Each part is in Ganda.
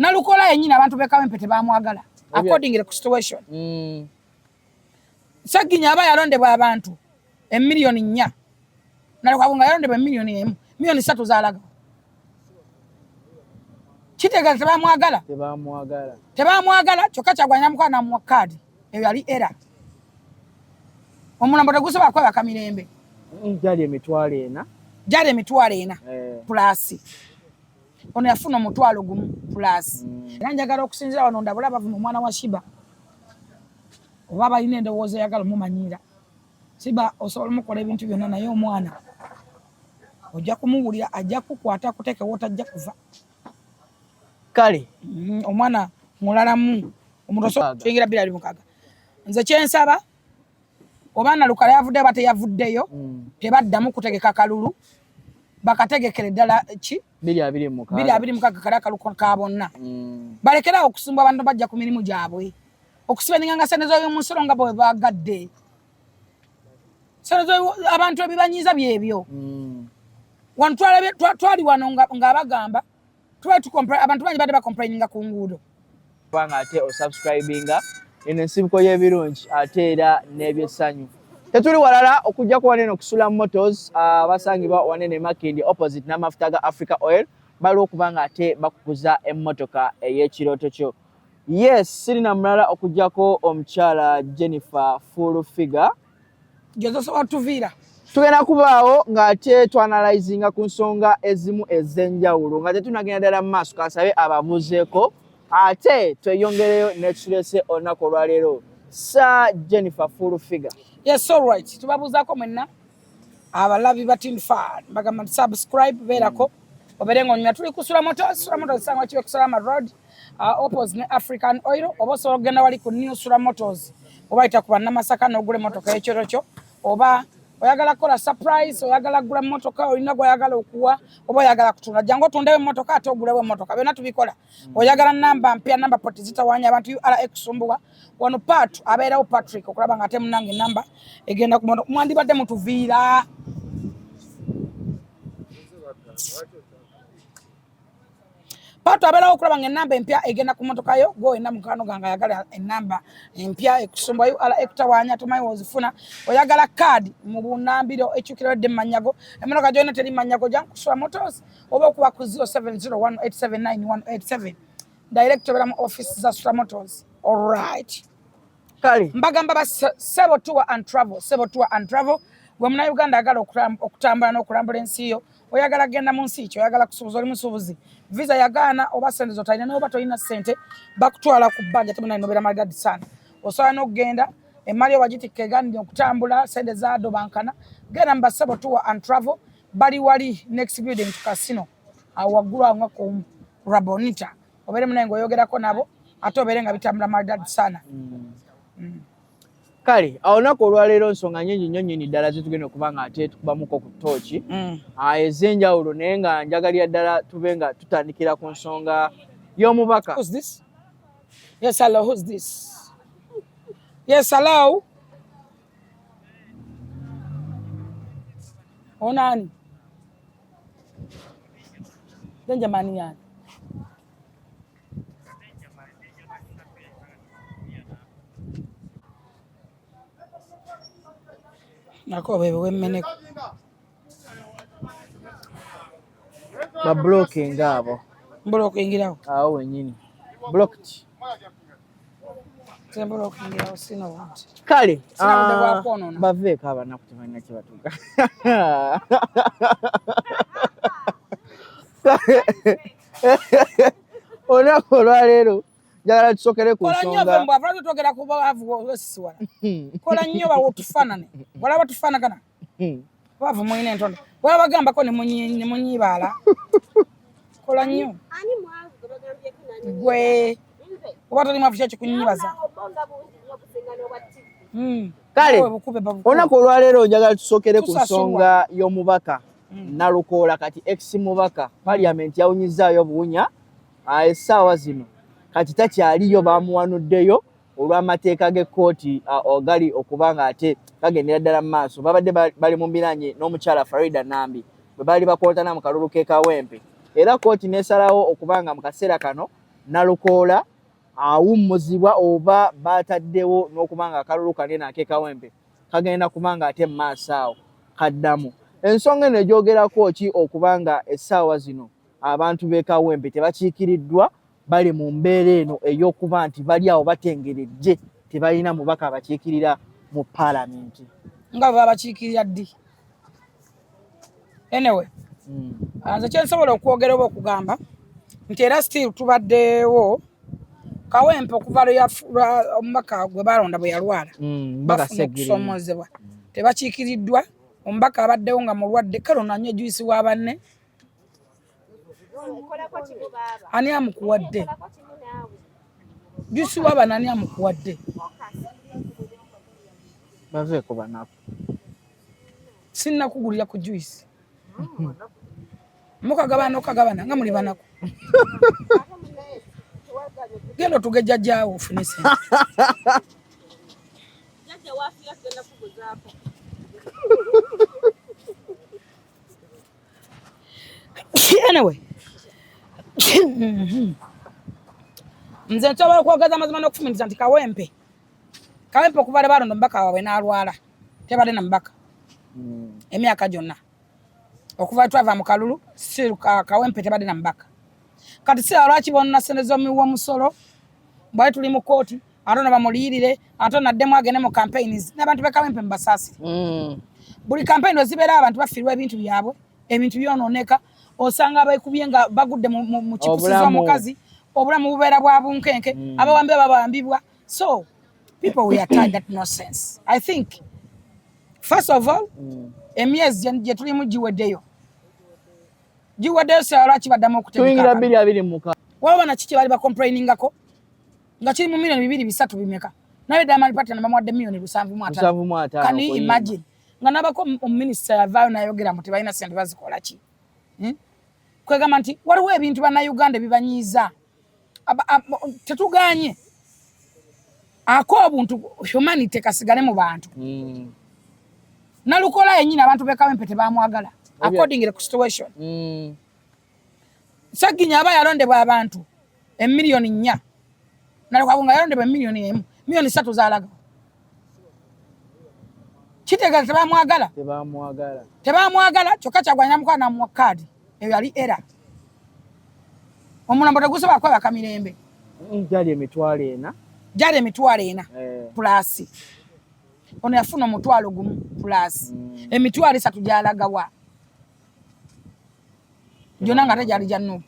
Nalukola yennyini abantu b'Kawempe tebamwagala according to situation. Saginya aba yalondebwa abantu emiliyoni 4. Nalukabu nga yalondebwa emiliyoni 1, miliyoni 3 zaalaga. Kitegeeza tebamwagala kyokka Kyagulanyi Namukwano mu kaadi eyo yali era. Omulambo tegusobola kwebaka mirembe. Jali emitwalo 4 plus. Ono yafuna omutwalo gumu plus. Era njagala okusinzira wano ndabula bava mu mwana wa Shiba. Oba balina endowooza eyagala omumanyira. Shiba osobola mukola ebintu byonna naye omwana ojja kumuwulira ajja kukwata kuteeka wotajja kuva. Kale omwana mulalamu omuntu osobola tuyingira 226. Nze kyensaba oba Nalukala yavudde bate yavuddeyo tebaddamu kutegeka kalulu bakategekere ddala ki 226 kale akaluko ka bonna balekera okusimbwa abantu bajja ku mirimu gyabwe okusibeninga nga sente z'omusolo nga bwe bagadde sente abantu ebibanyiza byebyo wano twali wano nga bagamba abantu bangi badde bakomplaininga ku nguudo kubanga ate osubscribinga eno ensibuko y'ebirungi ate era n'ebyesanyu. Tetuli walala okujja ku wanene okusula Motors basangibwa wanene Makindi opposite n'amafuta ga Africa Oil baliwo okubanga ate bakukuza emmotoka ey'ekirooto kyo. Yes, sirina mulala okujjako omukyala Jennifer full figure gyezosobola tuviira tugenda kubaawo ng'ate twanalizinga ku nsonga ezimu ez'enjawulo nga tetunagenda ddala mu maaso kasabe ababuuzeeko ate tweyongereyo nekitulese olunaku olwaleero Sir Jennifer full figure. Yes, all right. Tubabuuzaako mwenna abalabi ba Tinfan bagamba subscribe beerako oberenga onyuma tuli kusula Motors sanga kibe kusula road opposite ne African Oil oba osobola okugenda wali ku New Sula Motors oba ayita ku bannamasaka n'ogula emmotoka y'ekiro kyo oba oyagala kukola surprise oyagala kugula emmotoka olina gw'oyagala okuwa oba oyagala kutunda jangu otundewo emmotoka ate ogulewo emmotoka byonna tubikola. Oyagala namba mpya namba poti zitawaanya abantu URA kusumbuwa wano Pat abeerawo Patrick okulaba nga ate munange namba egenda ku motoka mwandibadde mutuviira. Pato abeerawo okulaba nga ennamba empya egenda ku motoka yo gw'olina mukano gange ayagala ennamba empya ekusumba URA ekutawaanya tumayi wozifuna oyagala kaadi mu bunambiro ekyukiridde mu manyago emmotoka gyolina teri manyago jangu kusula Motors oba okuba ku 0701879187 direct obeera mu office za Sula Motors. All right. Kale Mbagamba ba Sebo Tour and Travel gwe Munnayuganda agala okutambula n'okulambula ensi yo oyagala genda mu nsi kyo oyagala kusuubuza oli musuubuzi visa yagaana oba sente zotalina n'oba tolina sente bakutwala ku bbanja temunalina obeera maligadi sana osobola n'okugenda emali wagitikka egaanidde okutambula sente zaado bankana genda mu ba Sebo Tour and Travel bali wali next building to casino awo waggulu awo nga ku Rabonita obeere munaye ng'oyogerako nabo ate obeere nga bitambula maligadi sana. Kale olunaku olwaleero nsonga nnyingi nnyo nnyini ddala zitugenda okuba nga ate tukubamuko ku ttooki ez'enjawulo naye nga njagalira ddala tube nga tutandikira ku nsonga y'omubaka. Who's this? Yes, hello. Who's this? Yes, hello. Onani? Jamani yani. Nako bebe wemmene ba blocking abo blocking awo wennyini blocked blocking sino want. Kale baveeko abanaku tebalina kye batuuka olunaku olwaleero njagala tusokere ku nsonga kola nnyo bawotufaanane walaba tufaanagana baavu mulina entonde waba bagambako ne munyibaala kola nnyo gwe oba toli mwavu kyaki kunnyibaza. Kale olunaku olwaleero njagala tusokere ku nsonga y'omubaka Nalukoola kati ex mubaka paliamenti yawunyizaayo buwunya essaawa zino kati takyaliyo bamuwanuddeyo olw'amateeka g'ekkooti ogali okuba nga ate bagendera ddala mu maaso babadde bali mu mbiranye n'omukyala Farida Nambi bwe baali bakontana mu kalulu k'e Kawempe era kkooti n'esalawo okuba nga mu kaseera kano Nalukoola awummuzibwa oba bataddewo n'okubanga akalulu kanene ak'ekawempe kagenda kubanga ate maaso awo kaddamu. Ensonga eno egyogerako ki okubanga essaawa zino abantu b'e Kawempe tebakiikiriddwa bali mu mbeera eno ey'okuba nti bali awo batengeredde tebalina mubaka abakiikirira mu paalamenti. Nga bwe babakiikirira ddi? Anyway, nze kye nsobola okwogera oba okugamba nti era still tubaddewo Kawempe okuva omubaka gwe balonda bwe yalwala bafuna okusoomoozebwa tebakiikiriddwa. Omubaka abaddewo nga mulwadde kalo nanywa juisi wa banne. Ani amukuwadde? Juisi wa banne ani amukuwadde? Baveeko banaku. Sinnakugulira ku juisi. Mukagabana okagabana nga muli banaku. Genda otuge jjajjaawo ofune sente. Jjajja waafira tugenda kuguzaako. Anyway. Nze nsobola okwogeza amazima n'okufumitiza nti Kawempe okuva balonda omubaka waabwe n'alwala tebadde na mubaka emyaka gyonna okuva twava mu kalulu Kawempe tebadde na mubaka. Kati si lwaki bonna seneza w'omusolo bwali tuli mu kooti ate no bamuliyirire ate naddemu agende mu campaigns n'abantu b'e Kawempe mubasaasire. Buli campaign ozibeera abantu bafiirwa ebintu byabwe ebintu byonooneka osanga abaikubye nga bagudde mu kipusiza omukazi obulamu bubeera bwa bunkenke abawambi babambibwa. So people we are tired that nonsense. I think first of all emyezi gye tulimu giweddeyo si lwaki baddamu okutegeka tuyingira 2024 waba na kiki bali bakomplainingako nga kiri mu milioni 2-3 bimeka naye Diamond Platnumz bamuwadde milioni 7.5. Can you imagine nga nabako omuminisita yavaayo nayogera mu tebalina sente bazikola ki? Kwegamba nti waliwo ebintu bannayuganda bibanyiiza tetuganye ako obuntu humanity kasigale mu bantu. Nalukoola yennyini abantu b'e Kawempe tebamwagala according to situation. Saginya aba yalondebwa abantu emiliyoni 4 Nalukabunga yalondebwa emiliyoni 1 miliyoni 3 zaalaga kitega tebamwagala kyokka Kyagulanyi mukwana mu kaadi eyo yali era omulambo tegusobola kwebaka mirembe. Jali emitwalo 4 plus ono yafuna omutwalo gumu plus emitwalo 3 gyalagawa gyonna nga tegyali gyannubu.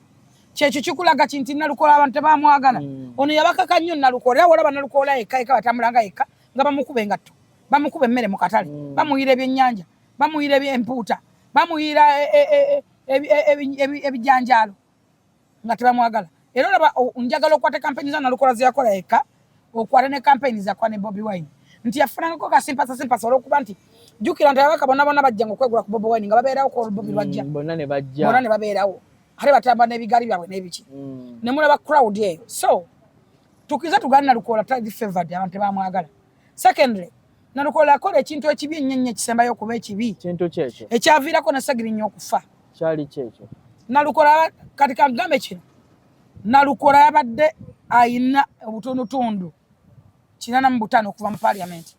Kyekyo kikulaga kinti Nalukoola abantu tebamwagala. Ono yabakaka nnyo Nalukoola era walaba Nalukoola eka batamulanga eka nga bamukuba engatto bamukuba emmere mu katale bamuyira ebyennyanja bamuyira empuuta bamuyira ebijanjaalo nga tebamwagala. Era olaba njagala okwata kampeni za Nalukoola ze yakola eka okwata ne kampeni za kwa ne Bobi Wine nti yafunangako kasimpasa olwokuba nti jjukira nti ababaka bonna bajjanga okwegula ku Bobi Wine nga babeerawo ko Bobi bajja bonna ne babeerawo ate batamba n'ebigaali byabwe n'ebiki ne mulaba crowd eyo. So tukiza tugali Nalukoola tali favored abantu tebamwagala. Secondly Nalukoola akola ekintu ekibi ennyo ekisembayo okuba ekibi kintu kyekyo ekyaviirako ne Ssegirinya okufa kyali kyekyo. Nalukoola kati kagambe kino Nalukoola yabadde ayina obutundutundu 45 okuva mu parliament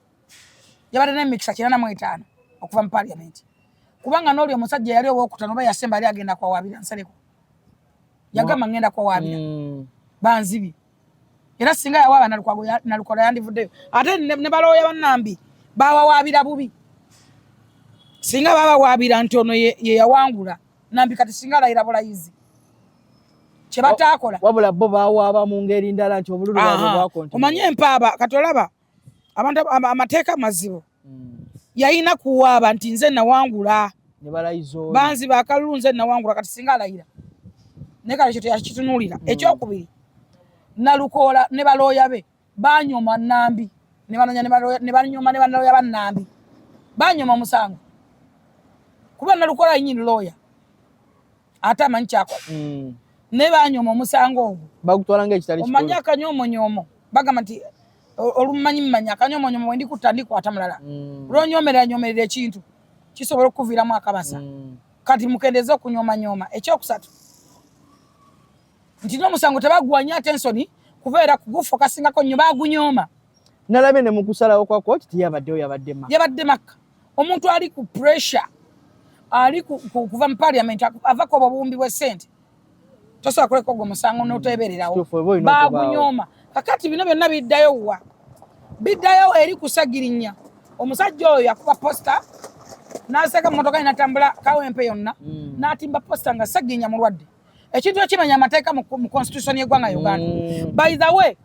yabadde n'emikisa 45 okuva mu parliament kubanga n'oli omusajja yali owokutano oba yasemba ali agenda kwawaabira nsaleko yagamba ngenda kwawaabira banzibi era singa yawaaba Nalukoola yandivuddeyo ate ne balooya bannambi bawawaabira bubi singa babawaabira nti ono ye yawangula Nambi kati singa alayira bulayizi kyebatakola wabula bo bawaaba mu ngeri ndala nti obululu bwabwe bwakontinua. Omanye empaaba kati olaba abantu amateeka mazibu yayina kuwaaba nti nze nawangula ne balayizo banzi bakalulu nze nawangula kati singa alayira ne kale kyo yakitunuulira. Ekyokubiri Nalukoola ne balooya be banyoma Nambi ne banyoma ne balooya bannambi banyoma omusango kuba Nalukoola yennyini looya ate amanyi kyakola ne banyoma omusango ogwo bagutwala ng'ekitali kikulu. Omanya akanyoomonyomo bagamba nti olumanyi mmanya akanyoomonyomo bwe ndikutta ndikwata mulala lwonyomerera ekintu kisobola okuviiramu akabasa kati mukendeze okunyoomanyoma. Ekyokusatu nti n'omusango tebagwanya atensoni kubeera kugufa kasingako nnyo bagunyooma. Nalabye ne mu kusalawo kwa kooti tiyabaddeyo, yabadde maka. Omuntu ali ku pressure ali kuva mu parliament avako obubumbi bw'essente tosobola kuleka ogwo musango n'oteebererawo. Bagunyooma. Kakati bino byonna biddayo wa biddayo eri kusagirinya. Omusajja oyo yakuba posta n'aseeka mu motoka n'atambula kawempe yonna n'atimba posta nga sagirinya mulwadde. Ekintu ekimenya amateeka mu constitution y'eggwanga Uganda. By the way,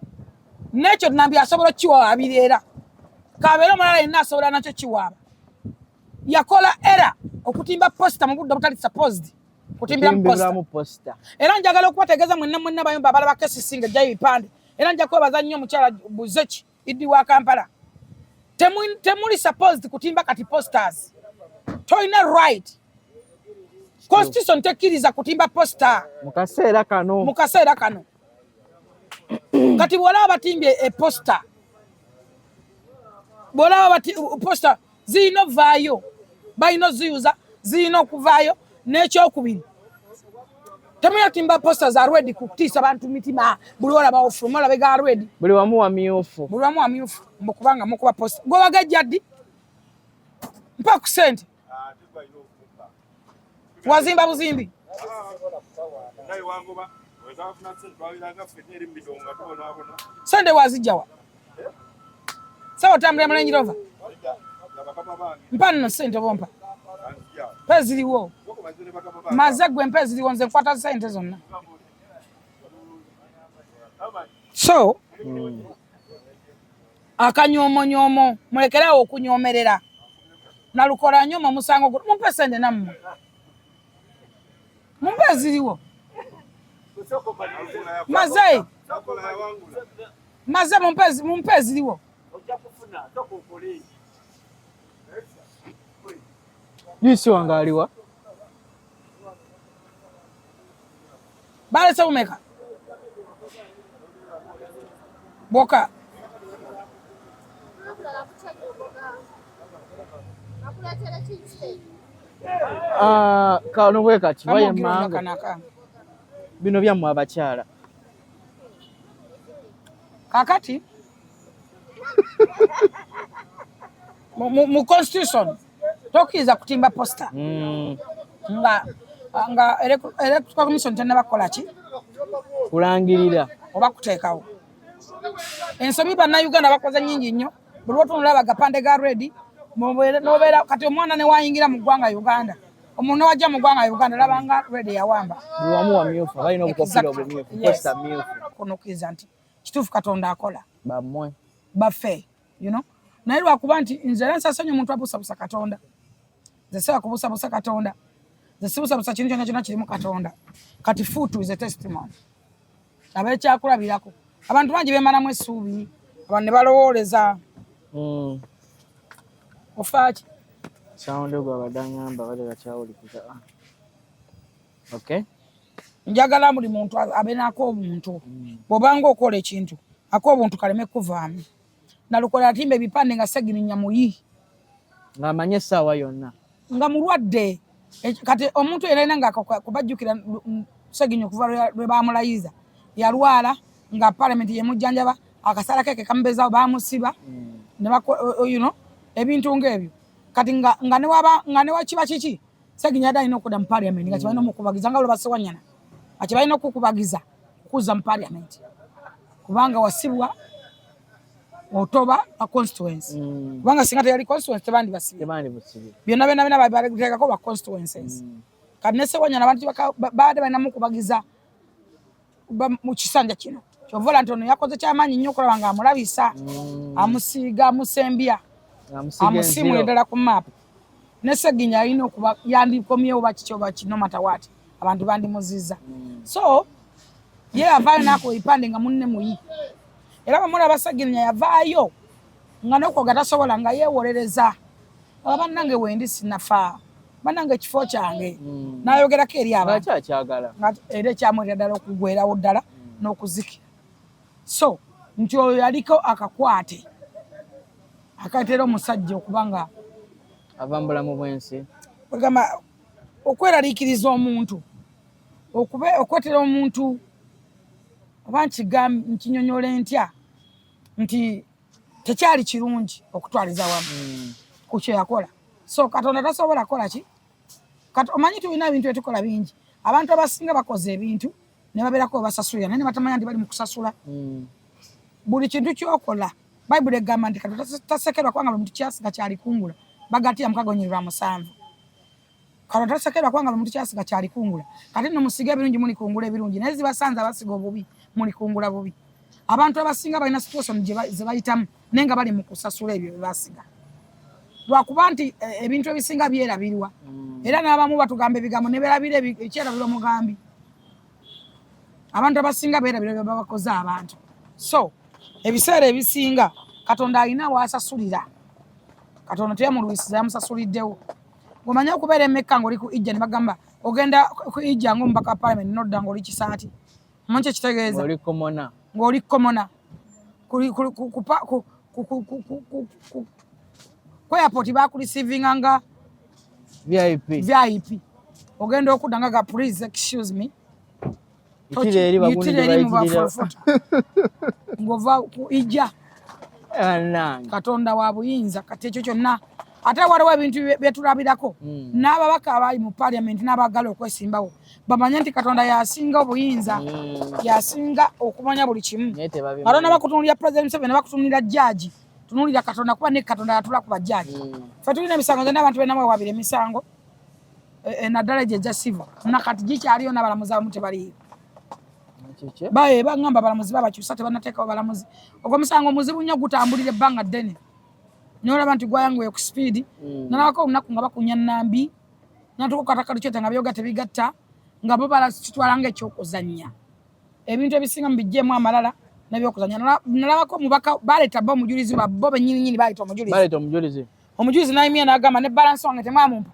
n'ekyo Nambi asobola kiwa abireera. Kabeera omulala yenna asobola nakyo kiwaaba. Yakola era okutimba posta mu budde butali supposed kutimbira mu posta. Era njagala okubategeeza mwenna bayomba abalaba kesi singa jjayo bipande. Era nja kwebaza nnyo omukyala Buzeki Idi wa Kampala. Temuli supposed kutimba kati posters. Toina right. Constitution tekkiriza kutimba posta. Mukaseera kano. Kati bw'olaba batimbye posta. Bw'olaba posta zirina ovaayo. Balina ziyuza, zirina okuvaayo n'ekyokubiri. Temuyatimba posters are ready kutiisa bantu mitima. Buli olaba ofuluma olabe ga ready. Buli wamu wamyufu. Mbukubanga mukuba posta. Gwe wagajja ddi? Mpa ku ssente. Wazimba buzimbi. Sende wazijjawa. Sawa otambulira mu Range Rover. Mpa nno ssente bompa. Mpa ziriwo. Maze gwe mpa ziriwo nze nkwata ssente zonna. So akanyoomonyomo mulekerawo okunyoomerera. Nalukola nyooma musango gwo mumpe ssente nammwe. Mumpe ziriwo. Maze mumpe ziriwo. Yisi wange aliwa? Balese bumeka? Boka. Kano bwe kati baye manga. Bino byammwe abakyala. Kakati mu constitution tokiza kutimba posta. Nga electoral commission tenabakola ki? Kulangirira oba kuteekawo. Ensobi bannayuganda bakoze nnyingi nnyo. Buli lwotunula bagapande ga ready nobeera kati omwana ne wayingira mu ggwanga Uganda. Omuntu wajja mu ggwanga Uganda labanga ready yawamba. Buli wamu wamyufu. Balina obukofira obumyufu. Posta myufu. Kunokiza nti kituufu Katonda akola. Bammwe. Baffe. You know? Naye lwakuba nti nze era nsasanya omuntu abuusabuusa Katonda. Nze seba kubuusabuusa Katonda. Nze sibuusabuusa kintu kyonna kirimu Katonda. Kati fuutu is a testimony. Ab'ekyakulabirako. Abantu bangi beemalamu essuubi. Abantu ne balowooleza. Ofaaki. Sound gwa abadangamba bali bakyawulikiza. Okay. Njagala buli muntu abeerako obuntu. Bw'obanga okola ekintu ako obuntu kaleme kuvaamu. Nalukola atimba ebipande nga segirinya muyi. Ng'amanye essaawa yonna. Nga mulwadde. Kati omuntu era nga kubajjukira segirinya okuva lwe baamulayiza. Yalwala nga parliament yemujjanjaba akasala keke kambezawo baamusiba. You know, ebintu ng'ebyo. Kati nga ne wakiba kiki segirinya dalina okudda mu parliament nga kibalina omukubagiza nga lwe basewanyana. Akibalina okukubagiza kuza mu parliament. Kubanga wasibwa otoba a constituency. Kubanga singa teyali constituency tebandi basibye. Byonna bateekako ba constituencies. Kati ne Sewanyana abantu baade balina mukubagiza mu kisanja kino. Kyovola nti ono yakoze kyamaanyi nnyo okulaba nga amulabisa, amusiiga, amusembya, amusimula ddala ku maapu. Ne Segirinya alina okuba yandikomyewo bakiki oba kino matawati. Abantu bandimuzizza. So ye avaayo n'akuba ebipande nga munne muyi. Era bamulaba Segirinya yavaayo nga n'okwoga tasobola nga yeewolereza. Bannange wendi sinnafa. Bannange ekifo kyange. N'ayogerako eri abantu. Era ekyamwera ddala okugwerawo ddala n'okuzikira. So nti oyo yaliko akakwate. Akatera omusajja okuba nga ava mu bulamu bw'ensi. Bagamba okweraliikiriza omuntu. Okwetera omuntu oba nkinyonyole ntya nti tekyali kirungi okutwaliza wamu ku kye yakola. So Katonda tasobola kukola ki? Omanyi tulina ebintu ebitukola bingi. Abantu abasinga bakoze ebintu ne babeerako basasulira naye ne batamanya nti bali mu kusasula. Buli kintu kyokola Bayibuli egamba nti Katonda tasekerwa kubanga buli muntu kyasiga kyalikungula bagatya mukagonyerwa 7. Katonda tasekerwa kubanga buli muntu kyasiga kyalikungula. Kati nno musiga ebirungi mulikungula ebirungi naye zibasanze abasiga obubi mulikungula bubi. Abantu abasinga balina situation ze bayitamu naye nga bali mu kusasula ebyo bye basiga. Lwakuba nti ebintu ebisinga byerabirwa era n'abamu batugamba ebigambo ne beerabira ekyerabirwa omugambi. Abantu abasinga beerabira bye babakoze abantu. So ebiseera ebisinga Katonda alina waasasulira. Katonda teyamulwisiza yamusasuliddewo. Omanya okubeera emekka ng'oli ku ijja ne bagamba ogenda ku ijja ng'omubaka wa parliament n'odda ng'oli kisaati. Omanyi kye kitegeeza? Ng'oli komona. Ku airport baakurisiivinga nga VIP. Ogenda okudda nga please excuse me. Yitire mu bafoto. Ng'ova ku ijja. Katonda wa buyinza kati ekyo kyonna. Ate waliwo ebintu bye tulabirako n'ababaka abali mu parliament n'abagala okwesimbawo bamanye nti Katonda yasinga obuyinza, yasinga okumanya buli kimu. Ate n'abakutunulira President Museveni n'abakutunulira judge tunulira Katonda kuba ne Katonda yatula ku bajjaaji. Ffe tulina emisango zonna abantu beena mwewabira emisango naddala egyo egya civil nakati gikyaliyo n'abalamuzi abamu tebaliyo. Bagamba abalamuzi babakyusa tebannateekawo balamuzi. Ogwo musango muzibu nnyo gutambulira ebbanga ddene. N'olaba nti gwayanguye ku speed n'alabako olunaku nga bakunya Nambi n'atuuka ku katakalu kyeta nga byoga tebigatta nga bo bakitwala ng'ekyokuzannya. Ebintu ebisinga mubiggyemu amalala n'ebyokuzannya. Nalabako omubaka baleeta bo omujulizi bo bennyini baleeta omujulizi. Omujulizi n'ayimya n'agamba ne balance wange temwamumpa.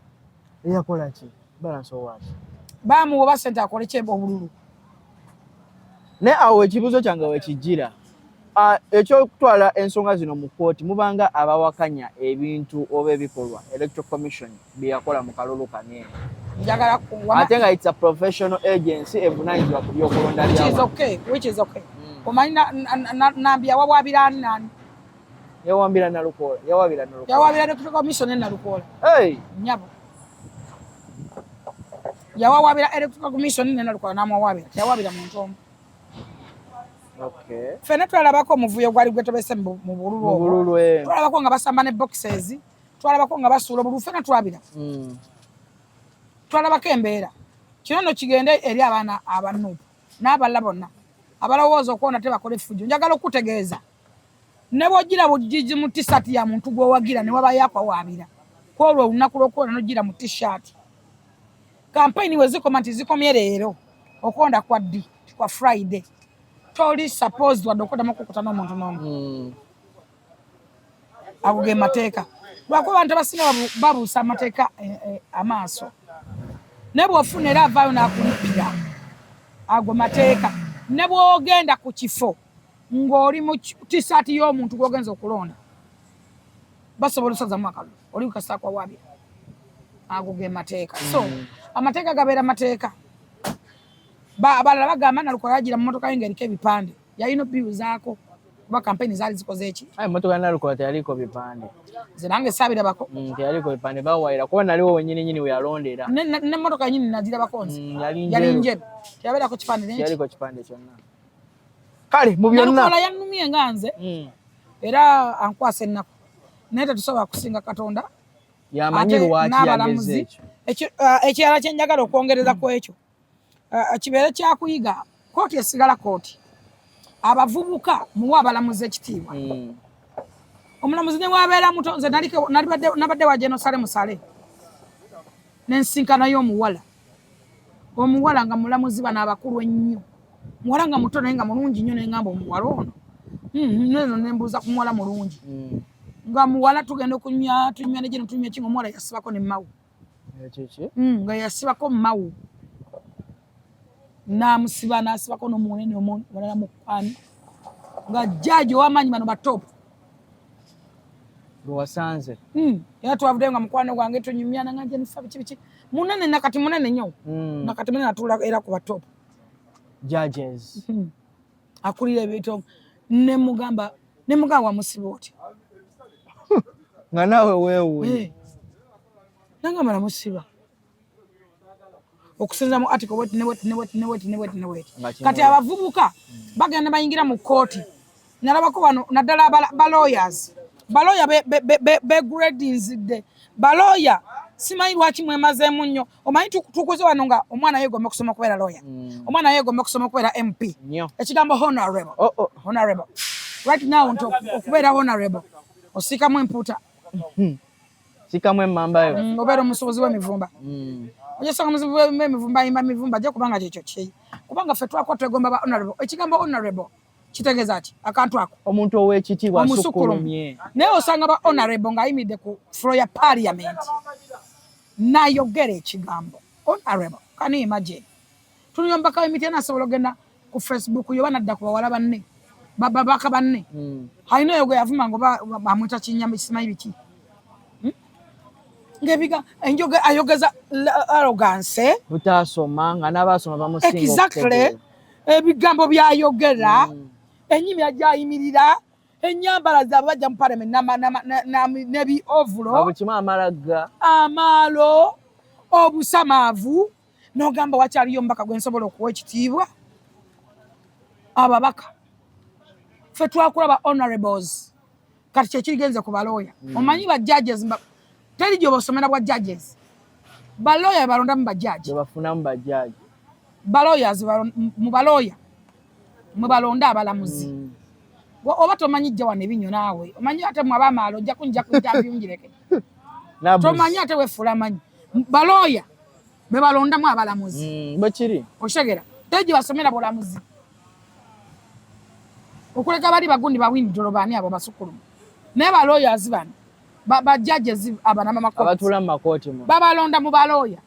Eyakola ki? Balance owaaki? Baamuwa oba ssente akole kyeba obululu. Naye awo ekibuuzo kyange wekijjira. Ekyokutwala ensonga zino mu kkooti mubanga abawakanya ebintu oba ebikolwa Electoral Commission bye yakola mu kalulu kane. Ate nga it's a professional agency evunaanyizibwa ku byokulonda by'abantu. Which is okay. Omanyi Nambi yawawaabira ani nani? Yawambira Nalukoola. Yawabira Electoral Commission e Nalukoola. Nyabo. Yawawaabira Electoral Commission e Nalukoola n'amuwawaabira. Yawabira muntu omu. Okay. Fene twalabako omuvuyo gwali gwetobese mu bululu. Twalabako nga basamba ne boxes. Twalabako nga basuula bululu. Fene twabira. Twalabako embeera. Kino nno kigende eri abaana abannupu n'abalala bonna abalowooza okuwona tebakola effujjo. Njagala okutegeeza ne bw'ogira bujjiji mu t-shirt ya muntu gw'owagira ne wabayo akwawaabira kwolwo olunaku lw'okuwona n'ogira mu t-shirt. Campaign we zikoma nti zikomye leero okwonda kwa ddi kwa Friday. Toli supposed wadde okuddamu okukutana omuntu n'omu. Ago ge mateeka. Lwakuba abantu abasinga babuusa amateeka amaaso. Ne bw'ofuna era avaayo n'akulipira. Ago mateeka. Ne bw'ogenda ku kifo ng'oli mu t-shirt y'omuntu gw'ogenza okulonda. Basobola osazamu akalulu. Oli kukasa kwawaabira. Ago ge mateeka. So, amateeka gabeera mateeka. Abalala bagamba Nalukoola yagira mu mmotoka ye ng'eriko ebipande. Yalina obbibuzaako kuba kampeyini zaali zikoze eki? Emmotoka ya Nalukoola teyaliko bipande. Nze nange saabirabako. Teyaliko bipande bawaayira kuba naliwo wennyini we yalondera. N'emmotoka yennyini nagirabako nze. Yali njeru. Teyabeerako kipande n'eki? Teyaliko kipande kyonna. Kale mu byonna. Nalukoola yannumye nga nze. Era ankwasa ennaku. Naye tetusobola kusinga Katonda. Yamanyi lwaki yageze ekyo. Ekirala kye njagala okwongereza ku ekyo. Kibeere kyakuyiga kooti esigala kooti. Abavubuka muwa abalamuzi ekitiibwa. Omulamuzi ne bw'abeera muto nze nabadde wa Jenosale Musale. N'ensinkana y'omuwala. Omuwala nga mulamuzi bano abakulu ennyo. Muwala nga muto naye nga mulungi nnyo naye ngamba omuwala ono. Neno ne mbuuza ku muwala mulungi. Nga muwala tugenda okunywa ne gino tunywa kinga omuwala yasibako ne mmawu. Nga yasibako mmawu. N'amusiba n'asibako n'omunene omulala mukwano nga jjaaji ow'amaanyi bano batopu. Lwasanze. Era twavuddeyo nga mukwano gwange tunyumyana nga nje nifa biki munene nakati munene nnyo. Nakati munene atuula era ku batopu. Judges. akulira ebito ne mugamba wa musibo oti nga nawe weewuunye nangamba na musiba okusinza mu article wet kati abavubuka bagenda bayingira mu kooti nalabako wano naddala baloya begradinzidde baloya simanyi lwaki mwemazeemu nnyo omanyi tukuze wano nga omwana yeegomba okusoma okubeera lawyer omwana yeegomba okusoma okubeera MP ekigambo honorable right now nti okubeera honorable osiikamu empuuta sikamu emmambayo obeera omusobozi w'emivumba ojasanga omusobozi w'emivumba ayimba mivumba ajja kubanga kyekyo kye kubanga ffe twakuba twegomba ba honorable ekigambo honorable kitegeeza ki akantu ako omuntu ow'ekitiibwa asukulumye naye osanga ba honorable ng'ayimiridde ku floor ya parliament n'ayogera ekigambo honorable can you imagine tulyombaka w'emiti anasobola ogenda ku Facebook yoba nadda ku bawala banne babaka banne alina oyo gwe yavuma nga bamwita kinyama kisimanyi biki ngebiga enjoge ayogeza arrogance butasoma nga n'abaasoma bamusinga exactly ebigambo byayogera enyimi ajayimirira enyambala zaabwe bajja mu parliament nebi ovulo abukimu amalaga amaalo obusamaavu n'ogamba wakyaliyo mbaka gwe nsobola okuwa ekitiibwa ababaka ffe twakulaba honorables kati kyekirigenze ku balooya omanyi ba judges teri gyoba osomera bwa judges balooya balondamu bajaji bafunamu bajaji balawyers mu balooya mwe balonda abalamuzi oba tomanyi jja wano ebinyo naawe omanyi ate mwaba amaalo ojja kunja ku interview njireke tomanyi ate wefuula manyi balooya be balondamu abalamuzi bwe kiri oshegera teri gye basomera bulamuzi okuleka bali bagundi bawini jolobani abo basukulumu naye balawyers bano bajudges abatuula mu makooti babalonda mu balooya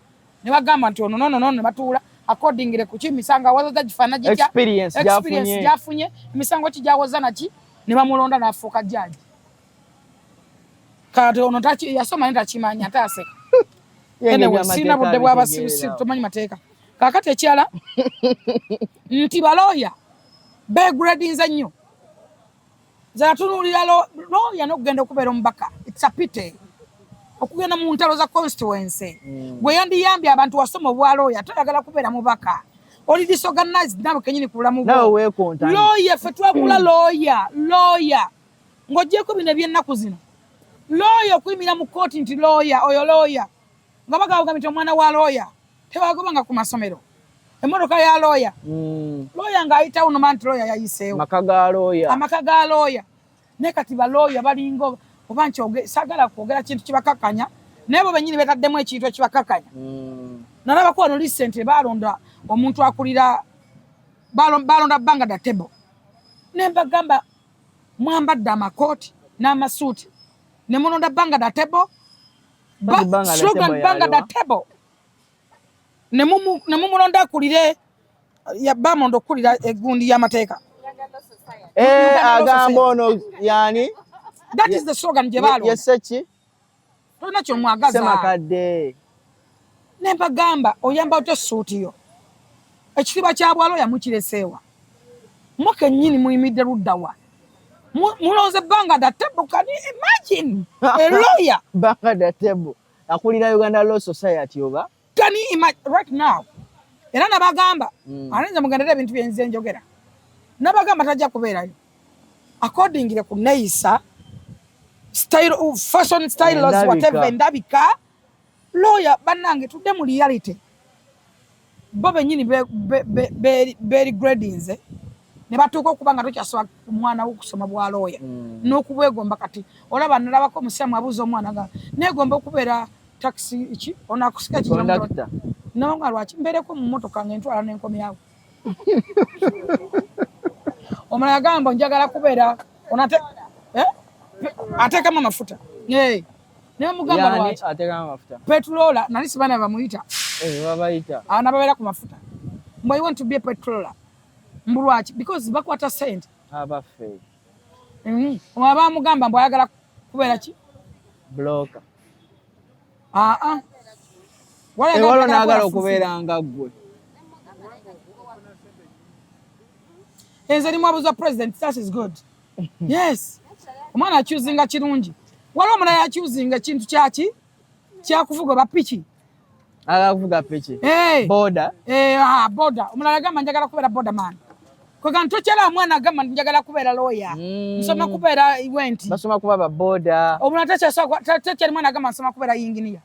ne bagamba nti ono nono ne batuula accordingly ku kimisango awaza gifaana gitya experience gyafunye emisango kijyawoza naki ne bamulonda n'afuuka judge kati ono yasoma ne takimanya ate aseka sirina budde bw'abasirusiru tomanyi mateeka kaakati ekyala nti balooya begradinze nnyo zatunuulira looya n'okugenda okubeera omubaka it's a pity okugenda mu ntalo za constituency gwe yandiyambye abantu wasoma obwa looya toyagala kubeera mubaka oli disorganized nawe kenyini kulamu looya ffe twakula looya ng'oggyeko bino eby'ennaku zino looya okuyimira mu kooti nti looya oyo looya nga bagamba nti omwana wa looya tewagobanga ku masomero emmotoka ya looya looya ng'ayitawo noma nti looya yayiseewo amaka ga looya naye kati balooya balinga oba nti saagala kwogera kintu kibakakanya naye bo bennyini betaddemu ekintu ekibakakanya nalabako wano recently balonda omuntu akulira balonda Bangada Table ne mbagamba mwambadde amakooti n'amasuuti ne mulonda Bangada Table slogan Bangada Table ne mumulonda akulire bamonda okulira egundi y'amateeka agamba ono yani that is the slogan gye balonda yeseki tolina kyomwagaza semakadde ne mbagamba oyamba otya essuuti yo ekitiibwa kya bwalooya mukireseewa mukennyini muyimidde luddawa mulonze Bangada Table can you imagine a lawyer Bangada Table akulira Uganda Law Society oba can you imagine right now era nabagamba alenza mugendera ebintu byenze njogera nabagamba tajja kubeerayo accordingly ku neisa style fashion styles whatever ndabika lawyer banange tudde mu reality bo bennyini be gradings ne batuuka okuba nga tokyasobola omwana wo okusoma bwa lawyer n'okubwegomba kati olaba nalabako omusiramu abuuza omwana nga neegomba okubeera taxi ki ono akusika kondakita nanga lwaki mbeereko mu mmotoka ng'entwala n'enkomyawo omala yagamba njagala kubeera ateekamu amafuta naye mugamba lwaki ateekamu amafuta petrola nali sibaana bamuyita babayita nababeera ku mafuta mbu I want to be a petrola mbu lwaki because bakwata sente abaffe omala bamugamba mbu ayagala kubeera ki bloka walo naagala okubeera nga ggwe enze ni mwabuza president, that is good. Yes. Omwana achuzinga kirungi. Waliwo omulala achuzinga kintu kyaki kyakuvuga bapiki. Akavuga piki. Boda. Boda. Omulala agamba njagala kubeera boda man. Kwa ntokyala mwana agamba njagala kubeera lawyer. Nsoma kubeera event. Basoma kuba ba boda. Omulala takyali mwana agamba nsoma kubeera engineer.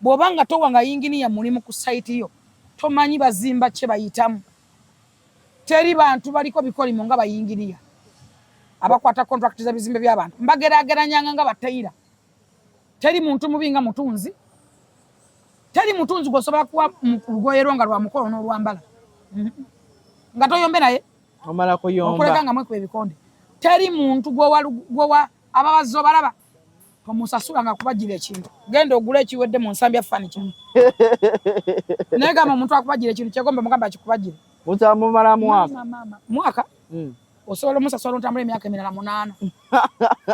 Bw'obanga towanga engineer mulimu ku site yo. Tomanyi bazimba kye bayitamu. Teri bantu baliko bikolimo nga bayingiriya. Abakwata contract za bizimbe by'abantu. Mbageraageranyanga nga batayira. Teri muntu mubi nga mutunzi. Teri mutunzi gosobola kuwa lugoyero nga lwa mukolo n'olwambala. Nga toyombe naye. Omala kuyomba. Okuleka nga mwekuba ebikonde. Teri muntu gwowa ababazo balaba. Tomusasula nga kubagira ekintu. Genda ogula ekiwedde mu nsambi ya furniture. Naye gamba omuntu akubagira ekintu kyegomba mugamba akikubagire. Mutamumala mwaka. Mwaka? Osobola omusasula ontambula emyaka emirala 8.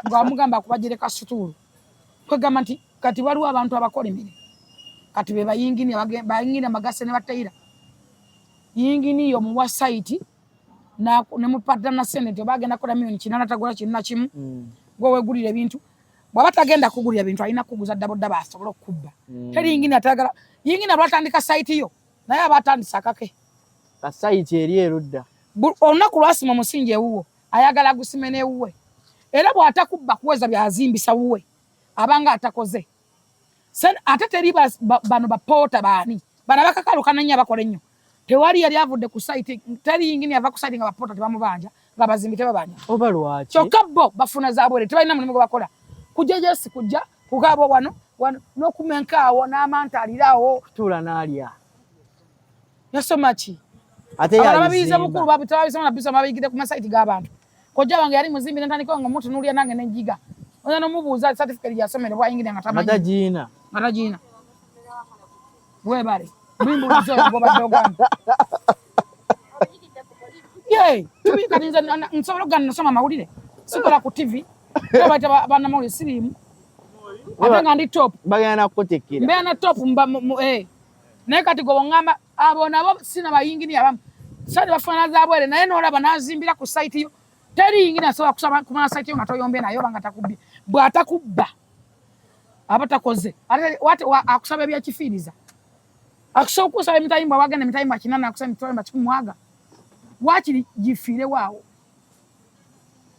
Nga mugamba akubagire kasitulu. Kwegamba nti kati waliwo abantu abakola emirimu. Kati be bayingini magase ne batayira. Yingini yo mu website ne mu partner senate bagenda kola milioni 8 tagula kintu na kimu. Gwe wegulira ebintu. Bwaba tagenda kugulira ebintu alina kuguza daboda basobola okubba. Teri yingini atagala. Yingini abatandika site yo. Naye abatandisa akake. Ka site eri erudda. Olunaku lwasima musinje wuwo ayagala gusimene wuwe era bw'atakubba kuweza byazimbisa wuwe abanga atakoze ate teri bano bapoota baani bana bakakalukana nnyo abakola ennyo tewali yali avudde ku site teri yingini ava ku site nga bapoota tebamubanja nga bazimbi tebabanja oba lwaki kyokka bo bafuna zaabwere tebalina mulimu gwe bakola kujja jesi kujja kugaabo wano n'okumenkaawo n'amanta aliraawo tuula n'alya yasoma ki ate ya ababiza mukuru babitawabisa na bisa mabigide ku site g'abantu kojja bange yali muzimbi ntandika ngo muntu nulia nange nenjiga ona no mubuuza certificate ya somero bwa ingine ngatamanyi matajiina we bale bimbu zo ngo badogana ye tubi kaninza nsobola gana nasoma mawulire sikola ku TV baba bana mawulire sirimu abanga ndi top bagana kutekira mbe na top mba naye kati go ngamba abo nabo sina bayingini abamu sadi bafana zaabwere naye n'olaba nazimbira ku site yo teri yingini asobola kusaba ku site yo nga toyombe nayo banga takubbi bw'atakubba abatakoze ate wate akusaba ebyakifiriza akusobola okusaba emitayimba wagenda emitayimba kinana akusaba emitayimba kikumwaga wakiri gifire waawo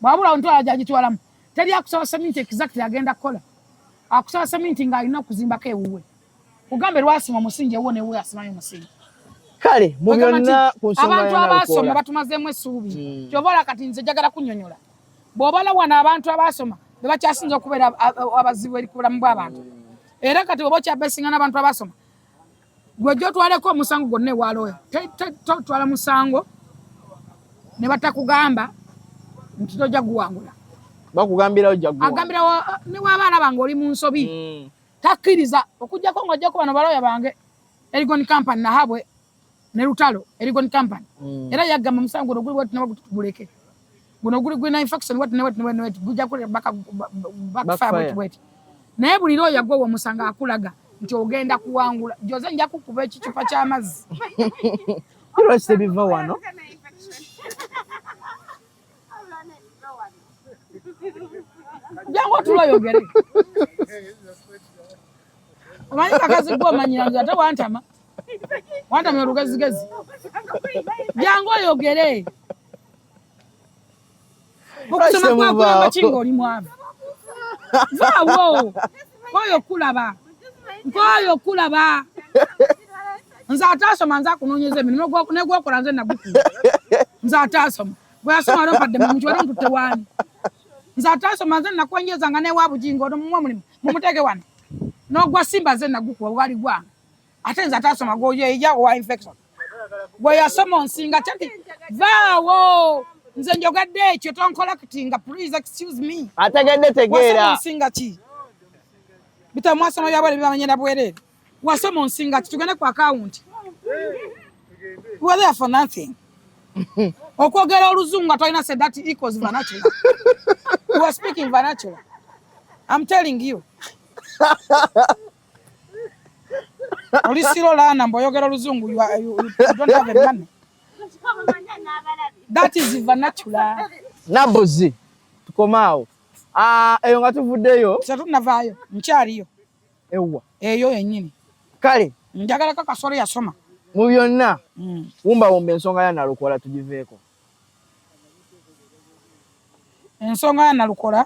bwabula ntwala jagitwalamu teri akusaba seminti exactly agenda kukola akusaba seminti nga alina okuzimbako ewuwe kugambe lwasima musinje wone we asimayo musinje kale mu byonna ku nsonga abantu abasoma batumazeemu essuubi kyobola kati nze jagala kunnyonnyola bw'obala wano abantu abasoma be bakyasinza okubeera abazibu eri ku bulamu bw'abantu era kati oba okyabeesinga n'abantu abasoma gwe gy'otwaleko omusango gwonna ewalooya totwala musango ne batakugamba nti tojja guwangula bakugambirawo jagwa agambirawo ne w'abaana bange oli mu nsobi takkiriza okujjako ng'ojjako bano balooya bange Erigon Company nahabwe ne Lutalo Erigon Company era yagamba musango guno guli wati nabaguleke guno guli gwina infection wati ne wati gujja kule backfire wati naye buli looya gwe omusanga akulaga nti ogenda kuwangula joze nja kukuba ekicupa ky'amazzi kirose biva wano jangu tuloyogere omanyi kakazi gwe omanyira nze ate wantama olugezigezi jangu oyogere okusoma kwakuyamba kinga oli mwavu vaawo nkoyo kulaba nze atasoma nze akunoonyeza emirimu negwokola nze nagukuba nze atasoma bwe yasoma alompadde muntu wali ntutte wani nze atasoma nze nakwenjezanga newabugingo onomumwa mulimu mumuteeke wano n'ogwa simba nze nagukuba bwali gwange ate nze atasoma gwoyeya owa infection bwe yasoma onsinga kyati vaawo nze njogadde ekyo tonkola kutinga please excuse me ategedde tegeera onsinga ki bitamwasoma byabwere bibamenyera bwerere wasoma onsinga ki tugende ku account we are there for nothing okwogera oluzungu nga tolina said that equals vernacular you are speaking vernacular I'm telling you olisiro lana mboyogera oluzungu you don't have a money That is vernacular. Nabozi tukomaawo eyo nga tuvuddeyo Tunavaayo nkyaliyo ewa eyo yennyini kale njagala Kasolo yasoma mu byonna wumba ensonga ya Nalukola tugiveeko ensonga ya Nalukola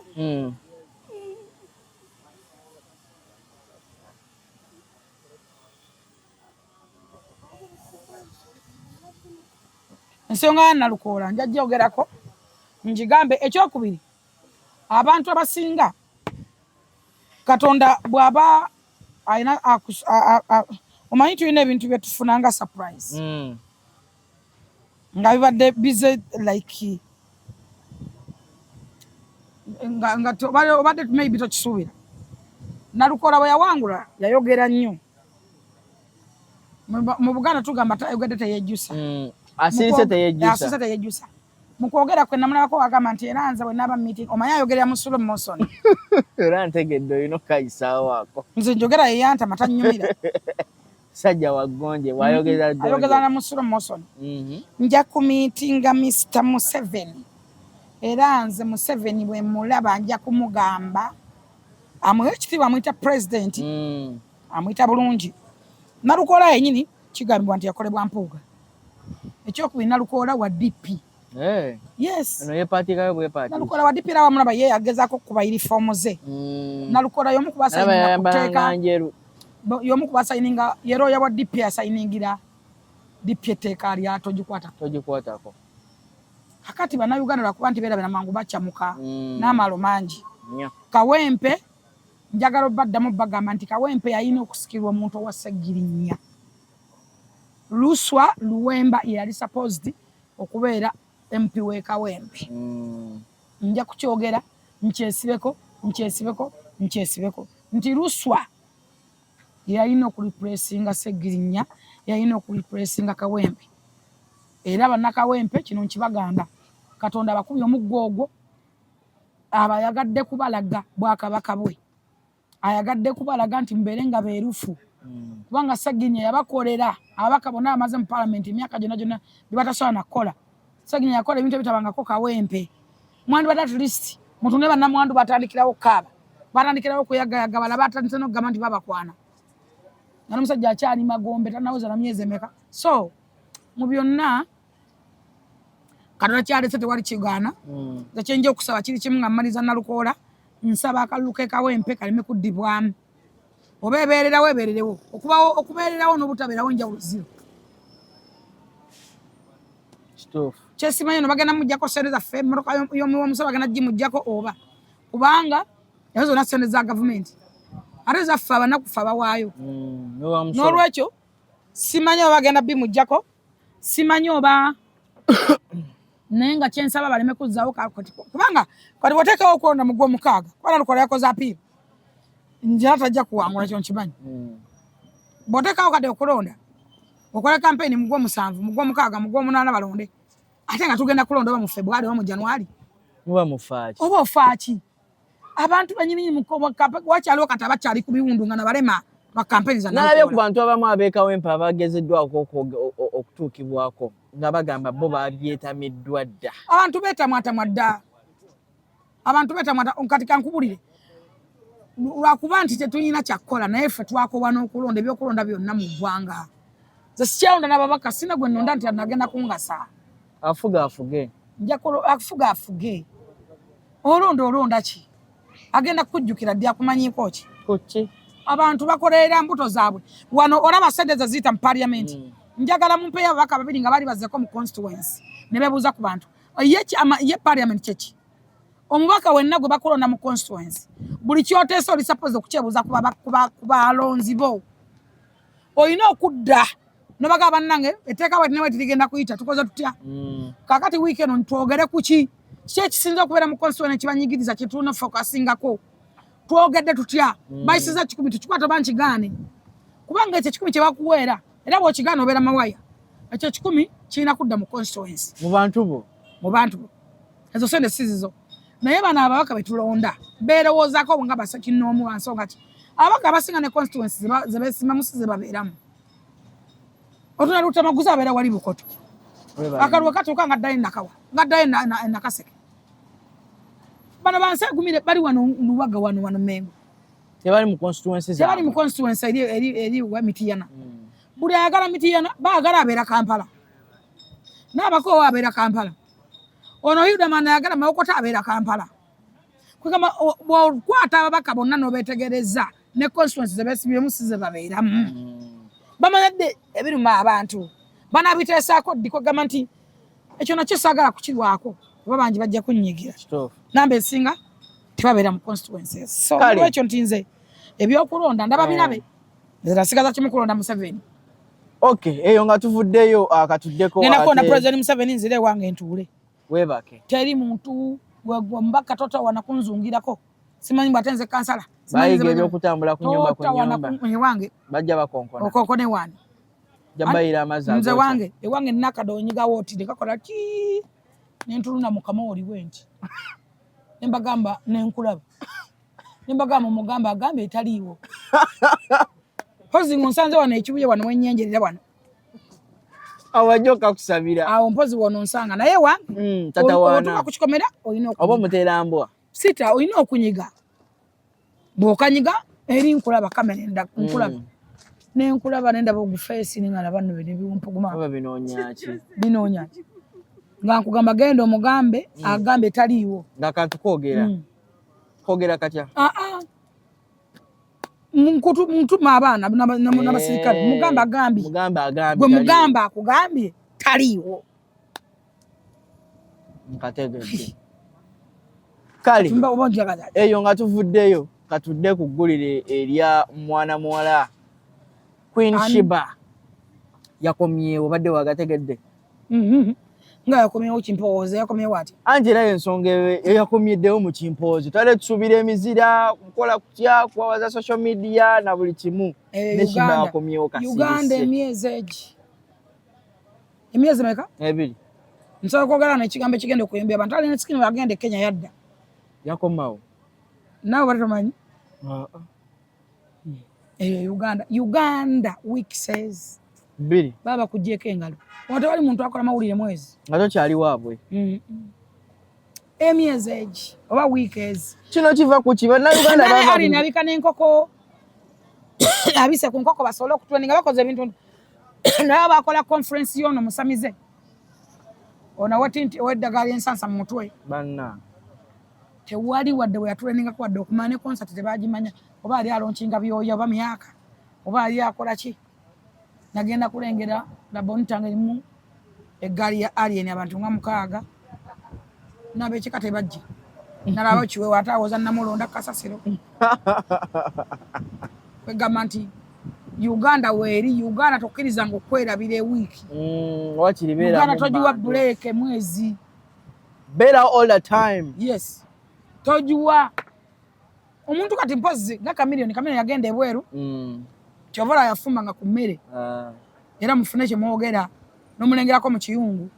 ensonga ya Nalukola njagyogerako njigambe ekyokubiri abantu abasinga Katonda bw'aba ayina omanyi tulina ebintu bye tufuna nga surprise nga bibadde bize like nga obadde maybe tokisuubira. Nalukola bwe yawangula yayogera nnyo mu Buganda tugamba tayogedde teyejjusa asirise teyejjusa mu kwogera kwe namulabako wagamba nti era nze bwe naaba meeting omanyi ayogerera mu Slow Motion era ntegedde olina okukayisaawo ako nze njogera yeyantama tannyumira sajja waggonje ayogeza na mu Slow Motion nja kumiitinga Mr. Museveni era nze Museveni bwe mulaba nja kumugamba amuwe ekitiibwa amuyita president amuyita bulungi. Nalukola yennyini kigambibwa nti yakolebwa mpuuga ekyokubiri Nalukola wa DP yes Nalukola wa DP era wamulaba ye yagezaako okukuba uniform ze Nalukola y'omu ku basayininga kuteeka y'omu ku basayininga yeroya wa DP asayiningira DP etteeka lya togikwatako kakati bannayuganda lwakuba nti beerabira mangu bakyamuka n'amalo mangi Kawempe njagala obaddamu bagamba nti Kawempe yalina okusikirwa omuntu owa Ssegirinnya Luswa Luwemba yali supposed okubeera MP we Kawempe nja kukyogera nkyesibeko nti Luswa yalina okurepressinga Ssegirinnya yalina okurepressinga Kawempe era bannakawempe kino nkibagamba Katonda abakubye omuggo ogwo abayagadde kubalaga bwakabaka bwe ayagadde kubalaga nti mbeere nga beerufu kubanga Ssegirinnya yabakolera ababaka bonna amaze mu parliament emyaka gyonna bibatasobola nakukola Ssegirinnya yakola ebintu ebitabangako Kawempe mwandu at least muntu ne bannamwandu batandikirawo kaaba batandikirawo kuyagayaga bala batandise n'okugamba nti babakwana nga n'omusajja akyali magombe tanaweza na myezi emeka so mu byonna Katonda kyalese tewali kigaana nga kyenja okusaba kiri kimu nga mmaliza Nalukola nsaba akalulu ke Kawempe kaleme kuddibwamu oba ebeererawo ebeererewo okubeererawo n'obutabeerawo njawulo ziro kyesimanyi no bagenda mujjako sente zaffe emmotoka y'omuwomusa bagenda gimujjako oba kubanga ezo zonna sente za gavumenti ate zaffe abanakufe abawaayo n'olwekyo simanyi oba bagenda bimujjako simanyi oba naye nga kyensaba baleme kuzzaawo kubanga kati bw'oteekawo okulonda mu gw'omukaaga kuba Nalukola yakoze apiiru njala tajja kuwangula kyo nkimanyi bw'oteekawo kati okulonda okola kampeyini mu gw'omusanvu mu gw'omukaaga mu gw'omunaana balonde ate nga tugenda kulonda oba mu February oba mu January oba ofaaki abantu banyini wakyaliwo kati abakyali ku biwundu nga nabalema bakampeyini za nalabye ku bantu abamu ab'eKawempe abagezeddwako okutuukibwako nga bagamba bo babyetamiddwa dda abantu beetamwatamwa dda kati kankubulire lwakuba nti tetulina kyakukola naye ffe twakoba n'okulonda ebyokulonda byonna mu ggwanga nze sikyalonda n'ababaka sina gwe nnonda nti anagenda kungasa afuge olonda ki agenda kukujjukira ddi akumanyiiko ki abantu bakolerera mbuto zaabwe wano olaba sente ze ziyita mu parliament njagala mumpeyo ababaka babiri nga bali bazzeko mu constituency ne beebuuza ku bantu ye parliament kyeki omubaka wenna gwe bakulonda mu constituency buli kyoteesa oli suppose okukyebuuza ku balonzi bo olina okudda nobagamba bannange etteeka bwe tinawe tirigenda kuyita tukoze tutya kakati wiiki eno twogere ku ki ekisinza okubeera mu constituency kibanyigiriza kyetulina focusingako twogedde tutya bayisiza 10 tukikwata oba nkigaane kubanga ekyo 10 kye bakuweera era bw'okigaana obeera mawaya ekyo 10 kirina kudda mu constituency mu bantu bo ezo sente si zizo naye bano ababaka betulonda beerowoozaako nga basakinnoomu wa nsonga ki ababaka abasinga ne constituency ze beesimamu si ze babeeramu otunalutamaguzi abeera wali Bukoto akaluwa katuuka ngaddayo nakawa ngaddayo nakaseke bano bansegumire bali wano luwaga wano Mengo tebali mu constituency eri wa Mityana buli ayagala Mityana baagala abeera Kampala n'abakoowa abeera Kampala ono Yudaman ayagala Mawokota abeera Kampala kwegamba bw'okwata ababaka bonna n'obeetegereza ne constituency zebeesibyemu si ze babeeramu bamanyadde ebiruma abantu banabiteesaako ddi kwegamba nti ekyo nakyo saagala kukirwako oba bangi bajja kunnyigira namba esinga tebabeera mu constituencies so olwekyo nti nze ebyokulonda ndaba birabe nasigaza kimu kulonda Museveni okay eyo nga tuvuddeyo akatuddeko nenakonda President Museveni nzire ewange ntuule webake teri muntu mbaka tota wanakunzungirako simanyi bwatenze kansala bayiga ebyokutambula ku nyumba ewange bajja bakonkona okonkone wani jabayira amazi nze wange ewange nakadonyiga woti ndikakola ki nentuluna mukama oli wenti nembagamba nenkulaba nembagamba mugamba agambe etaliiwo pozi nsanze wano ekibuye wano wenyenjerera wano awajoka kusabira awo mpozi wono nsanga naye wa tata wana otuka kukikomera olina oba muterambwa sita olina okunyiga bwokanyiga eri nkulaba kamera nkulaba nenkulaba nenda bogufeesi ningala bano bene biwumpuguma aba binoonya nga nkugamba genda omugambe agambe taliiwo nga katukogera kogera katya mutuma abaana n'abasirikale mugamba agambi gwe mugamba akugambye taliiwo nkategedde kale eyo nga tuvuddeyo katudde ku ggulire erya mwana muwala Queen Sheba yakomyewo badde wagategedde nga yakomyewo Kimpoozi yakomyewo ati anti era ensonga yakomyeddewo mu Kimpoozi twale tusubira emizira kukola kutya kuwawaza social media na buli kimu ne Sheba yakomyewo kasirise Uganda emyezi meka ebiri nsobola kwogera n'ekigambo ekigenda okuyambya abantu alina esikini agende Kenya yadda yakomawo nawe batomanyi Uganda week says biri baba kugyeko engalo watewali muntu akola mawulire mwezi nga tokyali waabwe emyezi egi oba weekends kino kiva ku kiba na Uganda baba ali nabika n'enkoko abise ku nkoko basobola okutweninga bakoze ebintu naye bakola conference yono musamize ona watinti weddagala ensansa mu mutwe banna tewali wadde bwe yatweninga ku wadde okumanya ne concert tebagimanya oba ali alonkinga byoya oba myaka oba ali akola ki nagenda kulengera labonitanga erimu eggaali ya alien abantu nga mukaaga n'abekika tebajja nalaba kiwe wataawoza namulonda kasasiro kwegamba nti Uganda weeri Uganda tokkirizanga okwerabira ewiiki Uganda togiwa break mwezi better all the time yes togiwa omuntu kati mpozi nga kamilioni yagenda ebweru kyovola yafumba nga ku mmere era mufune kyemwogera n'omulengerako mu kiyungu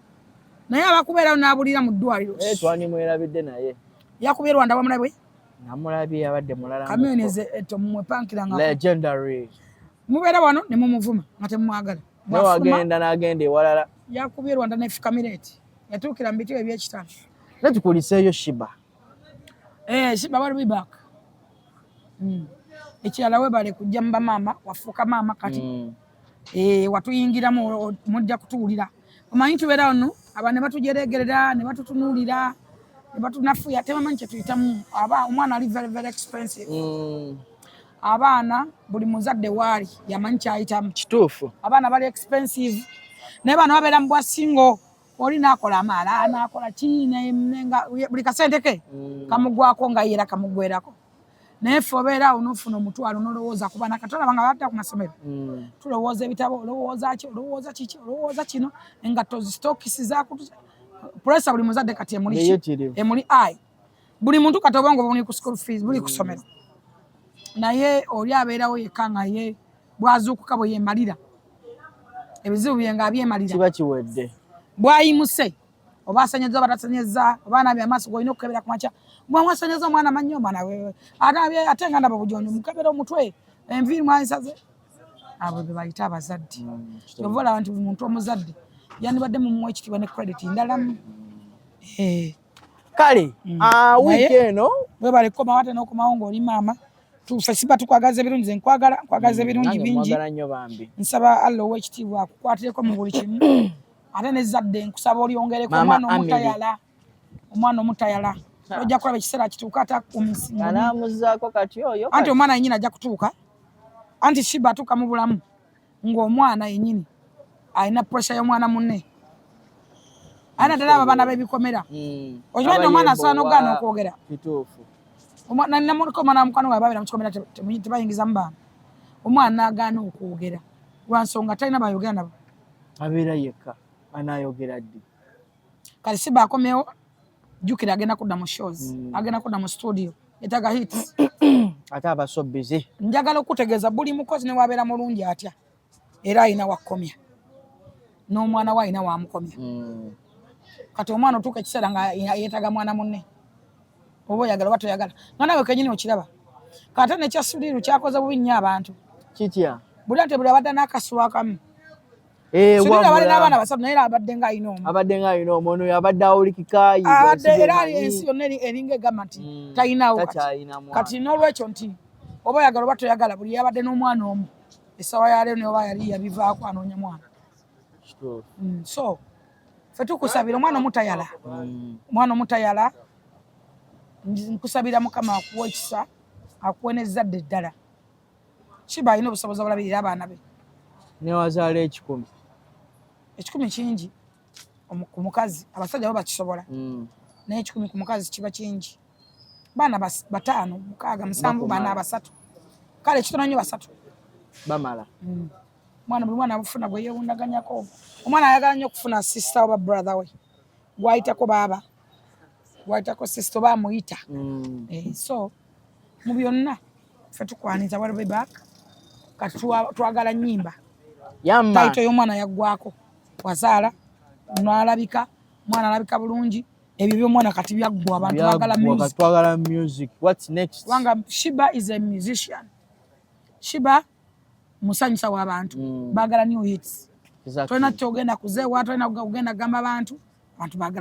naye abakubeerawo n'abulira mu ddwaliro twanimwerabidde naye yakubye Rwanda wamulabwe namulabye yabadde mulala kamilioni eto mumwepankiranga legendary mubeera wano ne mumuvuma nga temumwagala wagenda n'agenda ewalala yakubye Rwanda nefukamireti yatuukira mu bitiro ebyekitalo netukuliseeyo Sheba Sheba will be back ekirala webale kujja mu bamaama wafuuka maama kati watuyingiramu mujja kutuwulira omanyi tubeera wano aba ne batujeregerera ne batutunuulira ne batunafuya tebamanyi kyetuyitamu omwana ali very very expensive abaana buli muzadde waali yamanyi kyayitamu kituufu abaana bali expensive naye bano babeera mu bwasingo oli nakola amaala nakola ki nenga buli kasente ke kamugwako nga yera kamugwerako naye ffe obeeraawo n'ofuna omutwalo n'olowooza ku baana katola banga badda ku masomero tulowooza ebitabo olowooza ki olowooza kiki olowooza kino engatto zistokisi zakutu puresa buli muzadde kati emuli ki emuli ai buli muntu kati obongo buli ku school fees buli ku somero naye oli abeerawo yekka nga ye bwazuukuka bwe yemalira ebizibu bye nga abyemalira kiba kiwedde bwayimuse oba asenyeza oba tasenyeza obaana byamaaso golina okukebera ku makya bwamwasenyeza omwana mannyo omwana wewe ate nga ndaba bujonjo mukebera omutwe enviiri mwayisaze abo be bayita abazadde ova olaba nti buli muntu omuzadde yandibadde mumuwa ekitiibwa ne credit ndala kale wiiki eno bwe balekoma wate n'okomawo ng'oli maama tufe siba tukwagaza ebirungi ze nkwagaza ebirungi bingi nsaba Allah ow'ekitiibwa akukwatireko mu buli kimu ate n'ezzadde nkusaba olyongereko omwana omutayala ojja kulaba ekiseera kituuka ate anaamuzaako kati oyo anti omwana yennyini ajja kutuuka anti Shiba atuuka mu bulamu ng'omwana yennyini alina pressure y'omwana munne ana ddala abo abaana b'ebikomera okimanyi omwana asobola n'ogaana okwogera namulika omwana wamukwano gwe babeera mu kikomera tebayingizamu baana omwana n'agaana okwogera lwa nsonga talina bayogera nabo abeera yekka anaayogera ddi kale Shiba akomewo jjukira agenda kudda mu shows agenda kudda mu studio yetaga hits ate abasobbize njagala okutegeeza buli mukozi ne wabeera mulungi atya era alina wakkomya n'omwana we alina wamukomya kati omwana otuuka ekiseera nga yeetaga mwana munne oba oyagala oba toyagala nga nawe kenyini okiraba kati nekyasuliru kyakoze bubi nnyo abantu kitya buli ate buli abadde n'akasuwa akamu Suliru abadde n'abaana basatu naye abadde ng'alina omu ono abadde awulikikayi era ensi yonna eringa egamba nti talinawo kati n'olwekyo nti oba oyagala oba toyagala buli yabadde n'omwana omu essaawa ya leero neoba yali yabivaako anoonya mwana so ffe tukusabira omwana omutayala nkusabira Mukama akuwa ekisa akuwe n'ezzadde eddala Shiba alina obusobozi obulabirira abaana be newazaala 10 kingi ku mukazi abasajja bo bakisobola naye 10 ku mukazi kiba kingi baana 5 6 7 baana 3 kale kitono nnyo 3 bamala buli mwana abufuna gwe yeewundaganyako omwana ayagala nnyo okufuna sister oba brother we gwayitako baaba gwayitako sister oba amuyita so mu byonna ffe tukwaniza we'll be back kati twagala nnyimba taito y'omwana yaggwako wazaala n'alabika omwana alabika bulungi ebyo by'omwana kati byaggwa abantu bagala music what's next kubanga Shiba is a musician Shiba musanyusa w'abantu baagala new hits tolina kyogenda kuzeewa tolina kugenda kugamba abantu baagala